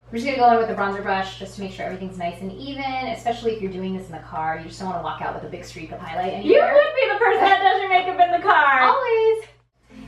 We're just gonna go in with the bronzer brush just to make sure everything's nice and even, especially if you're doing this in the car. You just don't want to walk out with a big streak of highlight anywhere. You would be the person that does your makeup in the car. Always.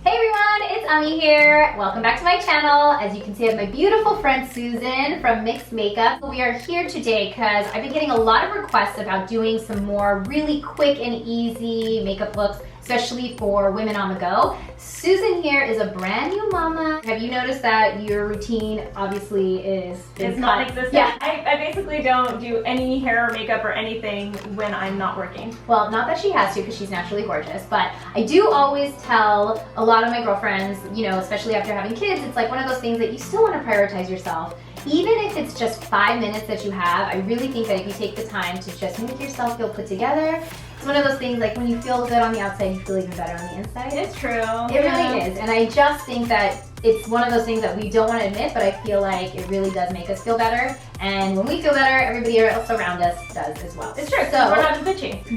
Hey everyone, it's Ami here. Welcome back to my channel. As you can see, I have my beautiful friend Susan from Mixed Makeup. We are here today because I've been getting a lot of requests about doing some more really quick and easy makeup looks, especially for women on the go. Susan here is a brand new mama. Have you noticed that your routine obviously is non-existent? Yeah. I basically don't do any hair or makeup or anything when I'm not working. Well, not that she has to because she's naturally gorgeous, but I do always tell a lot of my girlfriends, you know, especially after having kids, it's like one of those things that you still want to prioritize yourself. Even if it's just 5 minutes that you have, I really think that if you take the time to just make yourself feel put together, it's one of those things like when you feel good on the outside, you feel even better on the inside. It's true. It really is. And I just think that it's one of those things that we don't want to admit, but I feel like it really does make us feel better. And when we feel better, everybody else around us does as well. It's true. So we're not just bitchy.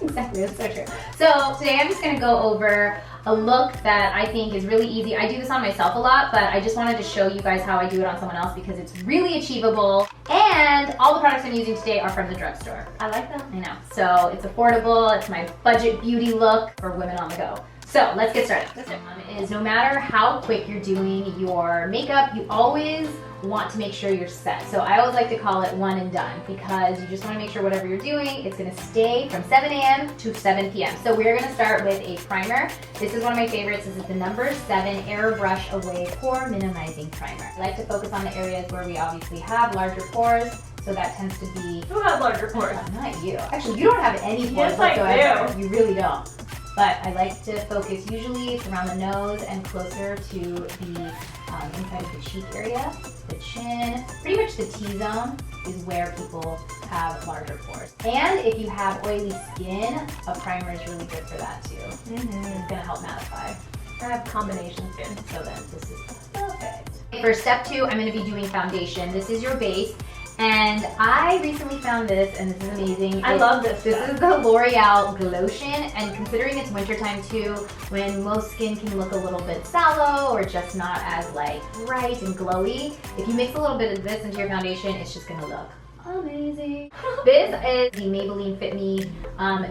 Exactly. That's so true. So today I'm just going to go over a look that I think is really easy. I do this on myself a lot, but I just wanted to show you guys how I do it on someone else because it's really achievable. And all the products I'm using today are from the drugstore. I like that. I know. So it's affordable. It's my budget beauty look for women on the go. So let's get started. This one is no matter how quick you're doing your makeup, you always want to make sure you're set. So I always like to call it one and done because you just want to make sure whatever you're doing, it's going to stay from 7 a.m. to 7 p.m. So we're going to start with a primer. This is one of my favorites. This is the number 7 Airbrush Away Pore Minimizing Primer. I like to focus on the areas where we obviously have larger pores. So that tends to be... Who has larger pores? Not you. Actually, you don't have any pores whatsoever. I do. You really don't. But I like to focus, usually it's around the nose and closer to the inside of the cheek area, the chin. Pretty much the T-zone is where people have larger pores. And if you have oily skin, a primer is really good for that too. It's gonna help mattify. I have combination skin. So then this is perfect. For step 2, I'm gonna be doing foundation. This is your base. And I recently found this, and this is amazing. I love this. This is the L'Oreal Glotion, and considering it's wintertime too, when most skin can look a little bit sallow or just not as like bright and glowy, if you mix a little bit of this into your foundation, it's just gonna look amazing. This is the Maybelline Fit Me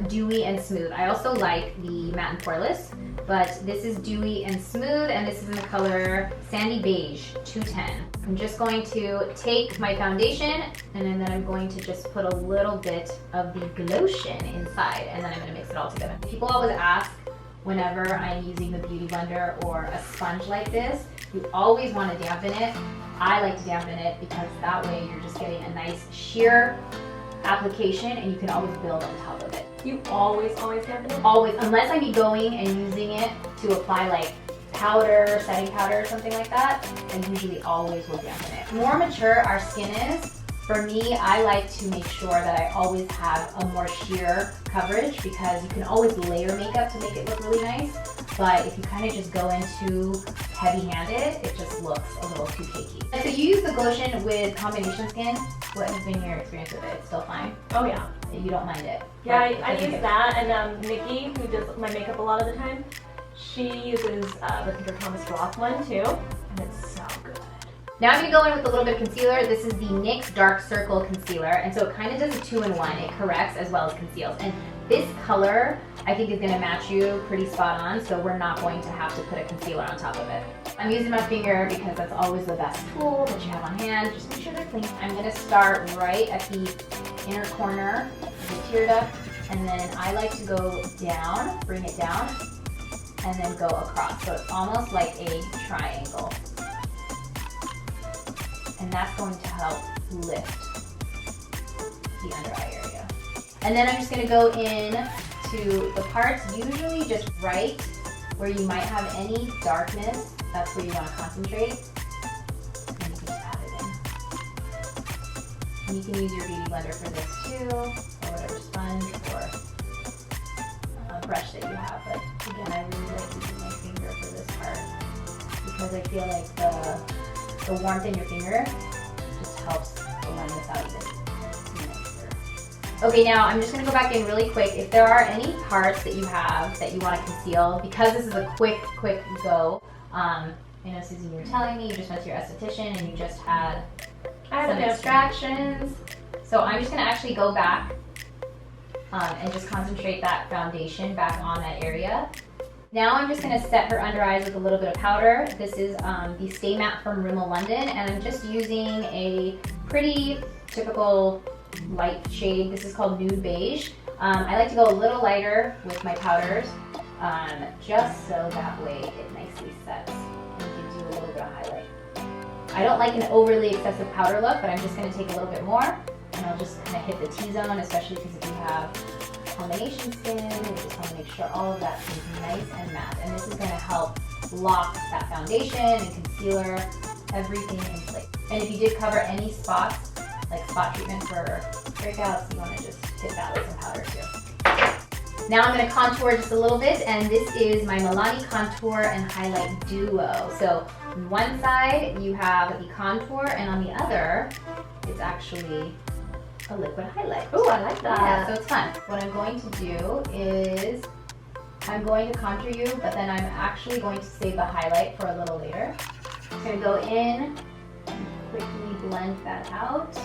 Dewy and Smooth. I also like the Matte and Poreless, but this is dewy and smooth, and this is in the color Sandy Beige 210. I'm just going to take my foundation, and then I'm going to just put a little bit of the Glotion inside, and then I'm going to mix it all together. People always ask whenever I'm using the Beauty Blender or a sponge like this, you always want to dampen it. I like to dampen it because that way you're just getting a nice sheer application, and you can always build on top of it. You always dampen it? Always, unless I be going and using it to apply like powder, setting powder or something like that, I usually always will dampen it. The more mature our skin is, for me, I like to make sure that I always have a more sheer coverage because you can always layer makeup to make it look really nice. But if you kind of just go in too heavy-handed, it just looks a little too cakey. And so you use the Glotion with combination skin. What has been your experience with it? It's still fine? Oh yeah. You don't mind it? Yeah, I use that, and Nikki, who does my makeup a lot of the time, she uses the Peter Thomas Roth one too, and it's so good. Now I'm going to go in with a little bit of concealer. This is the NYX Dark Circle Concealer, and so it kind of does a 2-in-1. It corrects as well as conceals. And this color, I think, is going to match you pretty spot on, so we're not going to have to put a concealer on top of it. I'm using my finger because that's always the best tool that you have on hand. Just make sure they're clean. I'm going to start right at the inner corner of the tear duct, and then I like to go down, bring it down, and then go across. So it's almost like a triangle. And that's going to help lift the under eye area. And then I'm just going to go in to the parts, usually just right where you might have any darkness. That's where you want to concentrate. And you can just pat it in. And you can use your Beauty Blender for this too, or whatever sponge or brush that you have. But again, I really like using my finger for this part because I feel like the warmth in your finger just helps blend this out even nicer. Okay, now I'm just going to go back in really quick. If there are any parts that you have that you want to conceal, because this is a quick go, I know, Susan, you were telling me you just went to your esthetician and you just had some extractions. So I'm just gonna actually go back and just concentrate that foundation back on that area. Now I'm just gonna set her under eyes with a little bit of powder. This is the Stay Matte from Rimmel London, and I'm just using a pretty typical light shade. This is called Nude Beige. I like to go a little lighter with my powders, just so that way it nicely sets and gives you a little bit of highlight. I don't like an overly excessive powder look, but I'm just gonna take a little bit more, and I'll just kind of hit the T-zone, especially because if you have combination skin, you just want to make sure all of that is nice and matte. And this is going to help lock that foundation and concealer, everything in place. And if you did cover any spots, like spot treatment for breakouts, you want to just hit that with some powder too. Now I'm going to contour just a little bit, and this is my Milani Contour and Highlight Duo. So on one side you have the contour, and on the other it's actually a liquid highlight. Oh, I like that. Yeah, so it's fun. What I'm going to do is I'm going to contour you, but then I'm actually going to save the highlight for a little later. I'm going to go in and quickly blend that out.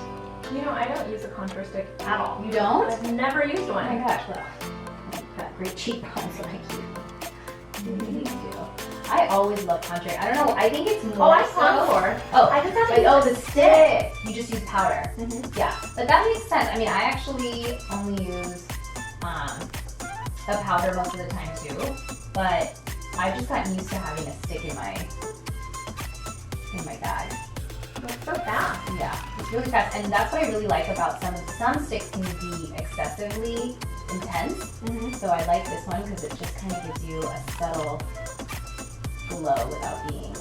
You know, I don't use a contour stick at all. You don't? I've never used one. Oh my gosh, well, you've got great cheekbones like you. You really do. I always love contouring. I don't know, I think it's more I contour. Oh, I just have to like, the stick. You just use powder. Mm-hmm. Yeah, but that makes sense. I mean, I actually only use a powder most of the time too, but I've just gotten used to having a stick in my bag. It's so fast. Yeah, it's really fast, and that's what I really like about some sticks can be excessively intense. Mm-hmm. So I like this one because it just kind of gives you a subtle glow without being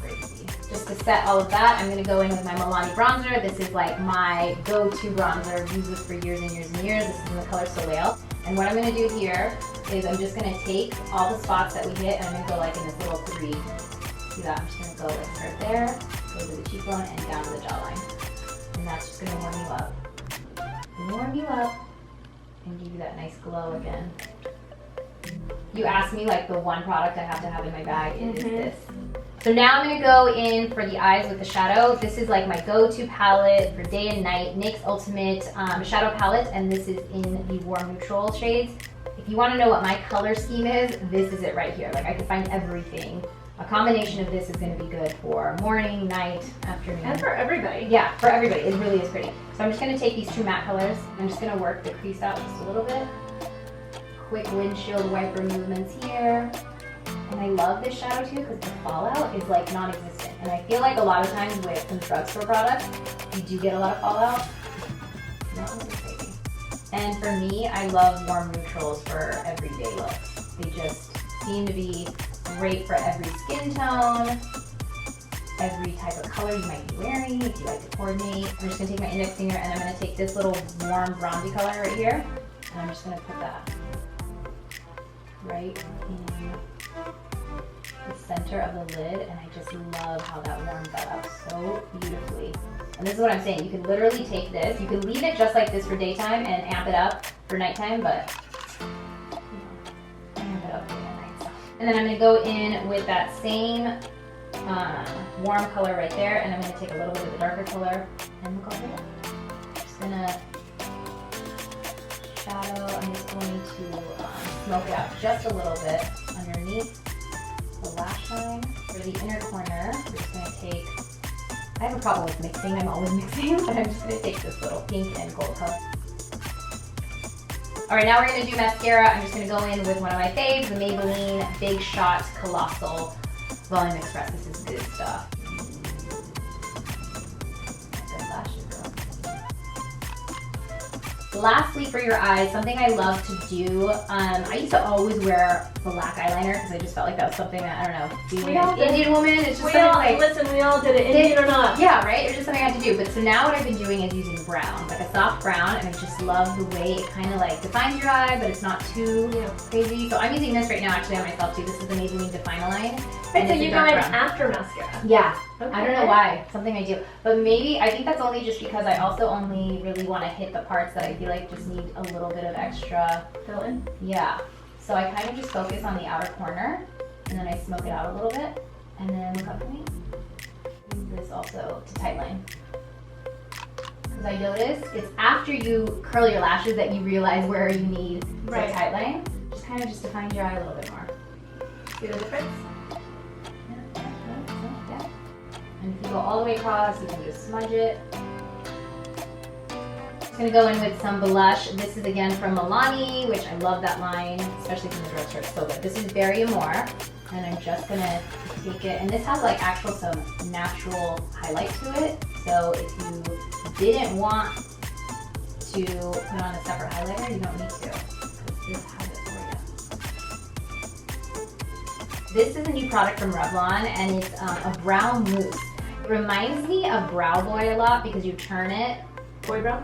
crazy. Just to set all of that, I'm going to go in with my Milani bronzer. This is like my go-to bronzer. I've used this for years and years and years. This is in the color Soleil. And what I'm going to do here is I'm just going to take all the spots that we hit, and I'm going to go like in this little three. See that? I'm just going to go like start there, go to the cheekbone, and down to the jawline. And that's just going to warm you up. Warm you up and give you that nice glow again. You asked me like the one product I have to have in my bag is this. So now I'm going to go in for the eyes with the shadow. This is like my go-to palette for day and night, NYX Ultimate Shadow Palette, and this is in the warm neutral shades. If you want to know what my color scheme is, this is it right here. Like I can find everything. A combination of this is going to be good for morning, night, afternoon. And for everybody. Yeah, for everybody. It really is pretty. So I'm just going to take these two matte colors. I'm just going to work the crease out just a little bit. Quick windshield wiper movements here. And I love this shadow too because the fallout is like non-existent. And I feel like a lot of times with some drugstore products, you do get a lot of fallout. Not really crazy. And for me, I love warm neutrals for everyday looks. They just seem to be great for every skin tone, every type of color you might be wearing, if you like to coordinate. I'm just gonna take my index finger and I'm gonna take this little warm bronzy color right here, and I'm just gonna put that right in the center of the lid, and I just love how that warms that up so beautifully. And this is what I'm saying, you can literally take this, you can leave it just like this for daytime and amp it up for nighttime, but amp it up for night. So. And then I'm gonna go in with that same warm color right there, and I'm gonna take a little bit of the darker color and look over there. Just gonna shadow, I'm just going to smoke it out just a little bit underneath the lash line. For the inner corner, we're just going to take, I have a problem with mixing, I'm always mixing, but I'm just going to take this little pink and gold color. Alright, now we're going to do mascara. I'm just going to go in with one of my faves, the Maybelline Big Shot Colossal Volume Express. This is good stuff. Good lashes, girl. Lastly, for your eyes, something I love to do, I used to always wear black eyeliner because I just felt like that was something that, I don't know, being an Indian woman, it's just something like... Listen, we all did it, Indian or not. Yeah, right? It was just something I had to do. But so now what I've been doing is using brown, like a soft brown, and I just love the way it kind of like defines your eye, but it's not too crazy. So I'm using this right now actually on myself too. This is the Maybelline Define-A-Line. Right, so you go in after mascara. Yeah. Okay. I don't know why. Something I do. But maybe, I think that's only just because I also only really want to hit the parts that I feel like just need a little bit of extra fill in. Yeah. So I kind of just focus on the outer corner, and then I smoke it out a little bit, and then look up for me. Use this also to tightline. because I noticed it's after you curl your lashes that you realize where you need the tight line. Just kind of just define your eye a little bit more. See the difference? Yeah. And if you go all the way across, you can just smudge it. I'm gonna go in with some blush. This is again from Milani, which I love that line, especially from the drugstore. It's so good. This is Berry Amore, and I'm just gonna take it. And this has like actual some natural highlight to it. So if you didn't want to put on a separate highlighter, you don't need to. This has it for you. This is a new product from Revlon, and it's a brow mousse. It reminds me of Brow Boy a lot because you turn it. Boy brow?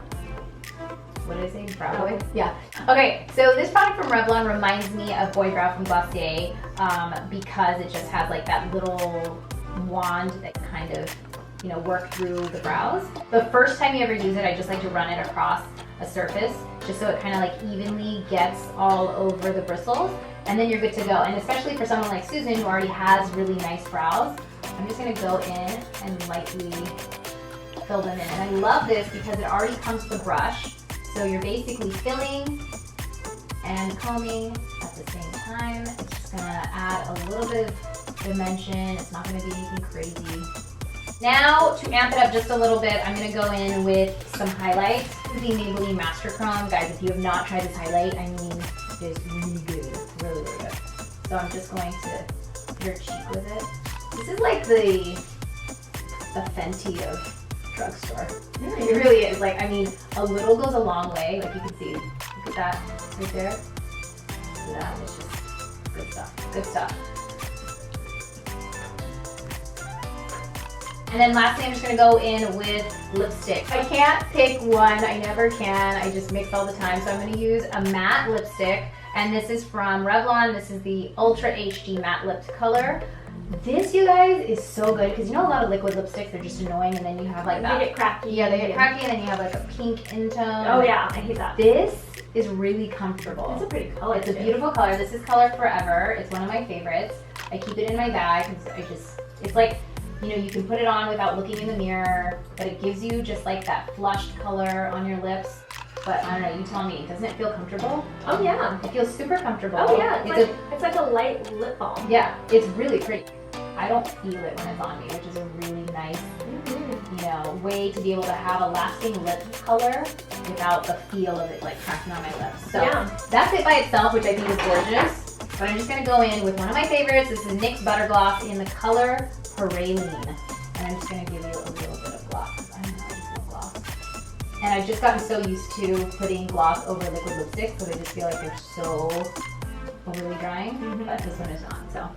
What did I say? Brow Boy? Yeah. Okay, so this product from Revlon reminds me of Boy Brow from Glossier because it just has like that little wand that kind of, you know, work through the brows. The first time you ever use it, I just like to run it across a surface just so it kind of like evenly gets all over the bristles, and then you're good to go. And especially for someone like Susan who already has really nice brows, I'm just gonna go in and lightly fill them in. And I love this because it already comes with a brush. So you're basically filling and combing at the same time. It's just gonna add a little bit of dimension. It's not gonna be anything crazy. Now, to amp it up just a little bit, I'm gonna go in with some highlights. This is the Maybelline Master Chrome. Guys, if you have not tried this highlight, I mean, it is really good, really, really good. So I'm just going to hit your cheek with it. This is like the Fenty of Drugstore. It really is. Like, I mean, a little goes a long way. Like you can see, look at that right there. Look at that. It's just good stuff. Good stuff. And then lastly, I'm just gonna go in with lipstick. I can't pick one. I never can. I just mix all the time. So I'm gonna use a matte lipstick, and this is from Revlon. This is the Ultra HD Matte Lipped color. This, you guys, is so good because you know a lot of liquid lipsticks, they're just annoying, and then you have like that. They get cracky. Yeah, they get cracky, and then you have like a pink intone. Oh yeah, I hate that. This is really comfortable. It's a pretty color. It's a beautiful color. This is Color Forever. It's one of my favorites. I keep it in my bag because it's like, you know, you can put it on without looking in the mirror, but it gives you just like that flushed color on your lips. But I don't know, you tell me, doesn't it feel comfortable? Oh yeah. It feels super comfortable. Oh yeah, it's like a light lip balm. Yeah, it's really pretty. I don't feel it when it's on me, which is a really nice, you know, way to be able to have a lasting lip color without the feel of it like cracking on my lips. So that's it by itself, which I think is gorgeous. But I'm just gonna go in with one of my favorites. This is NYX Butter Gloss in the color Praline. And I'm just gonna give you a little bit of gloss. I don't know, I just love gloss. And I've just gotten so used to putting gloss over liquid lipstick because I just feel like they're so overly drying, but this one is not, so.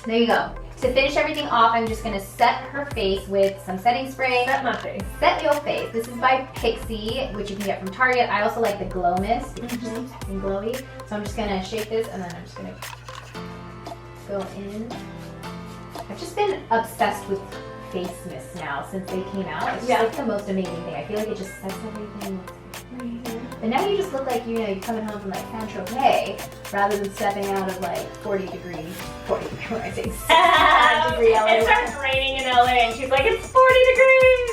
There you go. To finish everything off, I'm just gonna set her face with some setting spray. Set my face. Set your face. This is by Pixie, which you can get from Target. I also like the Glow Mist because it just keeps acting glowy. So I'm just gonna shake this and then I'm just gonna go in. I've just been obsessed with face mists now since they came out. It's just like the most amazing thing. I feel like it just sets everything. But now you just look like, you know, you're coming home from like Saint-Tropez rather than stepping out of like 40 degree LA. It starts raining in LA and she's like, it's 40 degrees!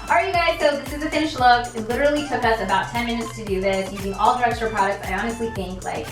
Alright you guys, so this is the finished look. It literally took us about 10 minutes to do this using all drugstore products. I honestly think like,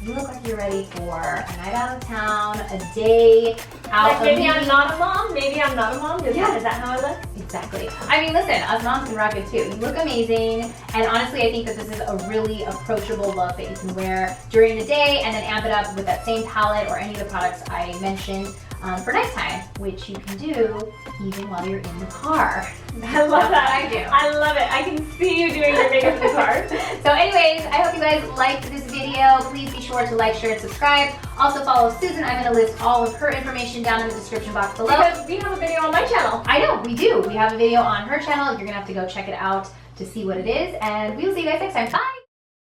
you look like you're ready for a night out of town, a day out. Like maybe I'm not a mom, maybe I'm not a mom. Is that how I look? Exactly. I mean, listen, us moms can rock it too. You look amazing, and honestly, I think that this is a really approachable look that you can wear during the day and then amp it up with that same palette or any of the products I mentioned for nighttime, which you can do even while you're in the car. I love that. I do. I love it. I can see you doing your makeup in the car. So anyways, I hope you guys liked this video. Please be sure to like, share, and subscribe. Also follow Susan. I'm going to list all of her information down in the description box below. Because we have a video on my channel. I know, we do. We have a video on her channel. You're going to have to go check it out to see what it is. And we will see you guys next time. Bye!